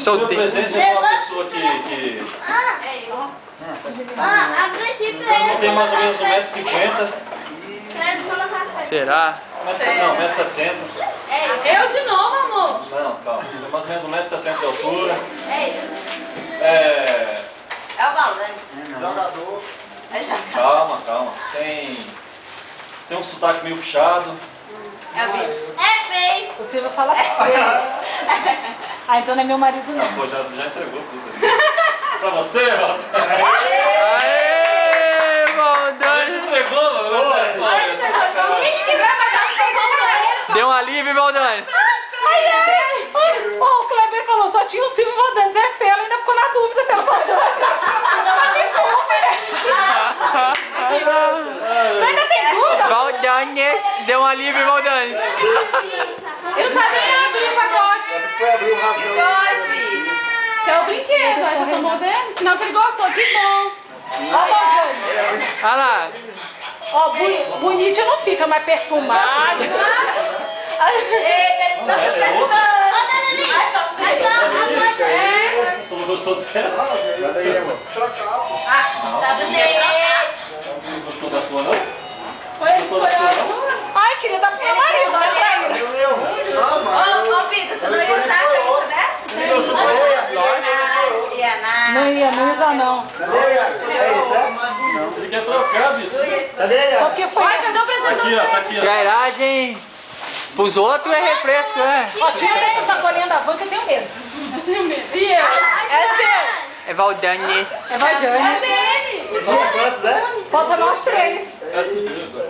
Solteiro. presente é uma pessoa que tem mais ou menos 1,50 m. Será? Não, 1,60 m. Eu de novo, amor. Não, calma. Tem mais ou menos 1,60 m de altura. É o Valdanes. Jogador. Calma, calma. Tem um sotaque meio puxado. É o Bico. É feio. O Silvio fala feio. Ah, então não é meu marido não. Pô, já entregou tudo. Pra você, mano. Aê, Você Valdanes! entregou, mano. Gente, que vai mais dar um Deu um alívio, Valdanes! O Kleber falou, só tinha o Silvio Valdanes, é feio, ela ainda ficou na dúvida se era Valdanes. Ainda tem dúvida? Valdanes! Deu um alívio, Valdanes! Eu sabia abrir o pacote. Foi abrir o rasgão. Que é o brinquedo, aí você tomou dele. Sinal que ele gostou, que bom. Olha lá! Ó, bonito não fica, mas perfumado. Você não gostou dessa? Manda aí, amor. Não gostou da sua, não? Foi ele que escolheu as duas? Ai, queria dar pro meu marido, né, pra ele? Não, mas Ô, Pito, tu não ia usar a camisa dessa? Não ia usar, não. cadê esse? Ele quer trocar, bicho. Cadê Só porque foi... Ai, cadê o presente? Aqui, ó, tá aqui, ó. Trairagem! Pros outros é refresco, é? Ó, tira essa sacolinha da van que eu tenho medo. Eu tenho medo. E eu? É seu. É Valdanes! É Valdanes. É dele. Quantos é? Posso nós três.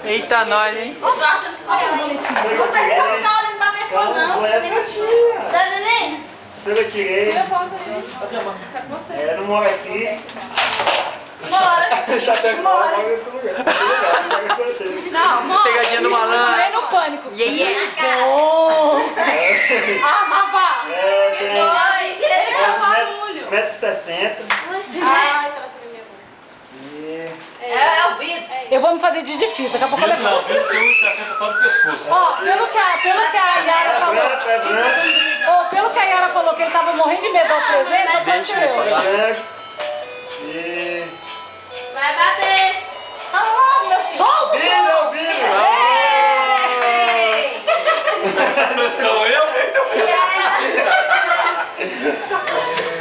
Eita, nós, hein? Eu tô achando que foi ela. Não precisa ficar olhando pra pessoa, não. Você nem vai Tá entendendo? Se eu tirei. Não mora aqui. Bora. Já pega fora, vai em outro lugar. Pega sorteio. Não, mora. Pegadinha do Não malandro! é no pânico. Oh. Ah, Mavá. Tem Ele quer barulho. 1,60 m. Ai, tá sendo minha mão. É o Pito. Eu vou me fazer de difícil, daqui a pouco eu Vitor levo. não, Vitor tem 1,60 só do pescoço. Ó, pelo que a Yara falou. É branco. Ó, pelo que a Yara falou que ele tava morrendo de medo do presente, só pode ser eu. É branco. E... Vai bater. Fala logo, meu filho. Solta o Vira, som! vira! Essa pressão eu?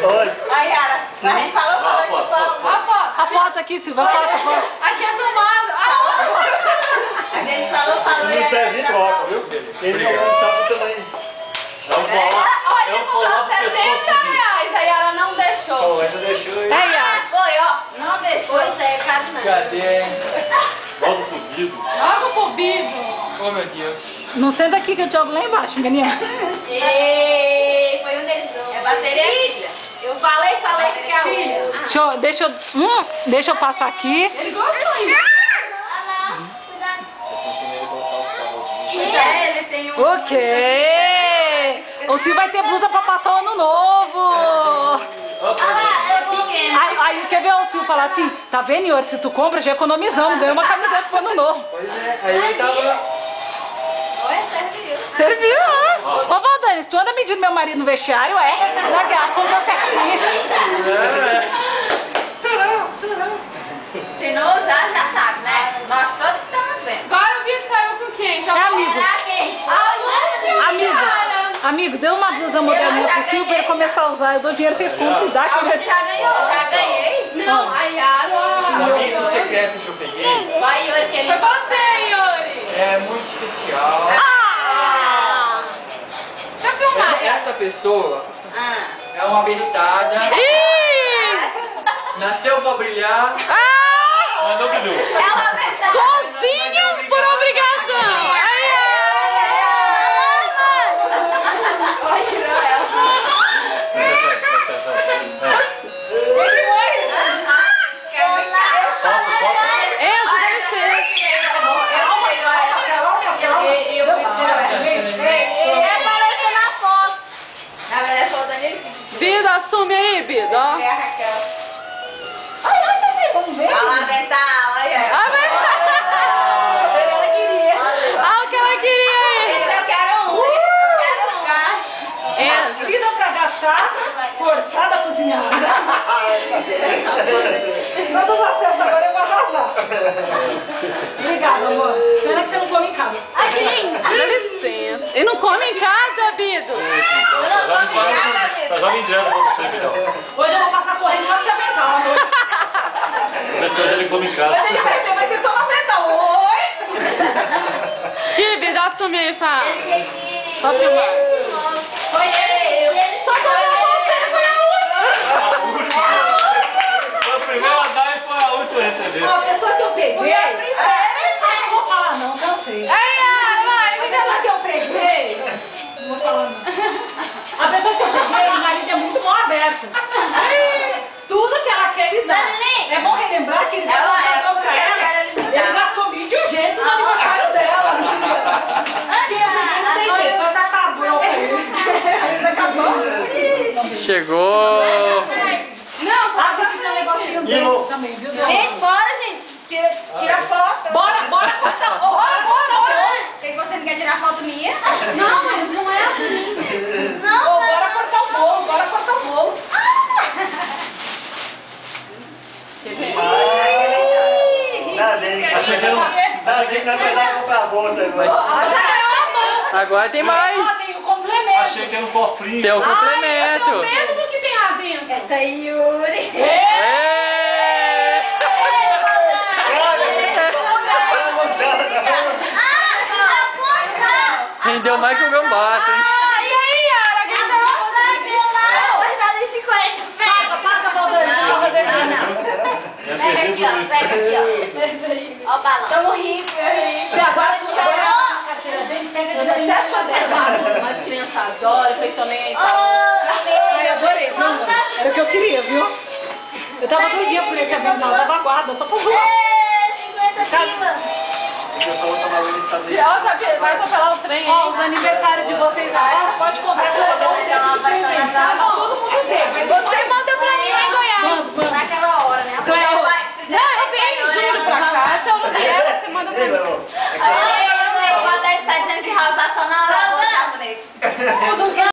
Oi. Aí, Yara, a gente falou. A foto. A foto aqui, Silvia, a foto. Aqui é filmado. A gente falou. Se não servir, troca, viu? Ele não tava também. É um colar. Olha, É um colar do pescoço do Vitor. R$70. A Yara não deixou. Pô, ainda deixou aí. É, Yara. Foi, ó. Não deixou. Isso aí é caro, não. Cadê? Logo fudido. Logo pro bico. Oh, meu Deus! Não senta aqui que eu jogo lá embaixo, menina. Ei, foi um deles. É bateria, filha. Eu falei que é filha. Deixa eu passar aqui. Ele gostou ainda. Essa ensinei ele a colocar os parodinhos. Ele tem um... O quê? O Silvio vai ter blusa pra passar o ano novo. Aí quer ver o Silvio falar assim, tá vendo, Iori, se tu compra, já economizamos, ganhou uma camiseta pro ano novo. Pois é, aí ele tava... Olha, serviu. Serviu, ó. Ô, Valdanes, tu anda medindo meu marido no vestiário, é? A conta certinha. Será? Se não usar, já sabe, né? Nós todos estamos vendo. Agora o Vitor saiu com quem? Só É amigo. Será quem? Amigo, deu uma blusa moderninha pro Silvio pra ele começar a usar. Eu dou dinheiro, vocês compram e dá que Você já ganhou, já ganhei. Não, a Yara. O amigo secreto que eu peguei Vai, Yuri, que ele... Foi você, Yuri. é muito especial. Deixa eu filmar. Essa pessoa Ah. é uma bestada, nasceu pra brilhar. Mandou o Bidu. Ela vai Cozinha por obrigação. Vai tirar ela. Enzo, deve ser. Bido, assume aí, Bido. Ó. Vamos aventar, olha. Ela queria. Ah, o que ela queria aí. Esse eu quero um. Se dá pra gastar, Forçada a cozinhar. Todas as cestas agora eu vou arrasar. Obrigada, amor. Pena que você não come em casa. Dá licença. E não come em casa, Bido? Tá já vendendo pra você, então. Hoje eu vou passar correndo só te aventar à noite. Vê se ele come em casa. Mas ele vai ter todo aventar. Oi! Ih, Bido, assume aí essa... Só filmar. Foi ele. Só Foi a primeira a dar e foi a última a receber. A pessoa que eu peguei... Não vou falar não, cansei. A pessoa que eu peguei... Não vou falar não. A pessoa que eu peguei, o marido é muito mão aberta. Tudo que ela quer ele dá. É bom relembrar que ele deu uma razão pra ela. Ele gastou 1.200 no aniversário dela. Porque não tem jeito, mas acabou pra ele. Mas acabou. Chegou. Não, sabe que tem um negocinho dentro também, viu, Dona? Gente, bora, gente. Tira foto. Bora cortar. Bora. Que você não quer tirar foto minha? Não, mas não é assim. Não, Bora cortar o bolo. Achei que não ia precisar comprar a bolsa. Agora tem mais. Tem o complemento. Achei que era um cofrinho. Tem o complemento. Medo do que tem lá dentro. essa aí, Yuri. Rendeu mais que o gambata, hein? E aí, Yara? Que você vai Passa a mão dele, você tava devendo. Pega aqui, ó. Ó o balão. Tamo rico, E agora tu chegou a carteira dele, pega de cima dela. Mas criança adora, foi também. Ai, adorei, viu, amor? Era o que eu queria, viu? Eu tava doidinha por esse avião, eu tava guarda, só pra zoar. 50 pila. Eu só vou tomar banho e saber. Ó, sabia, vai atropelar o trem Ó, aí. os aniversários de vocês agora, pode comprar que eu vou dar um dentro de presente, tá? Todo mundo tem. Você manda pra mim lá em Goiás. Manda. Naquela hora, né? Cleo, Não, eu venho, juro, pra cá. Se eu não vier, você manda pra mim. É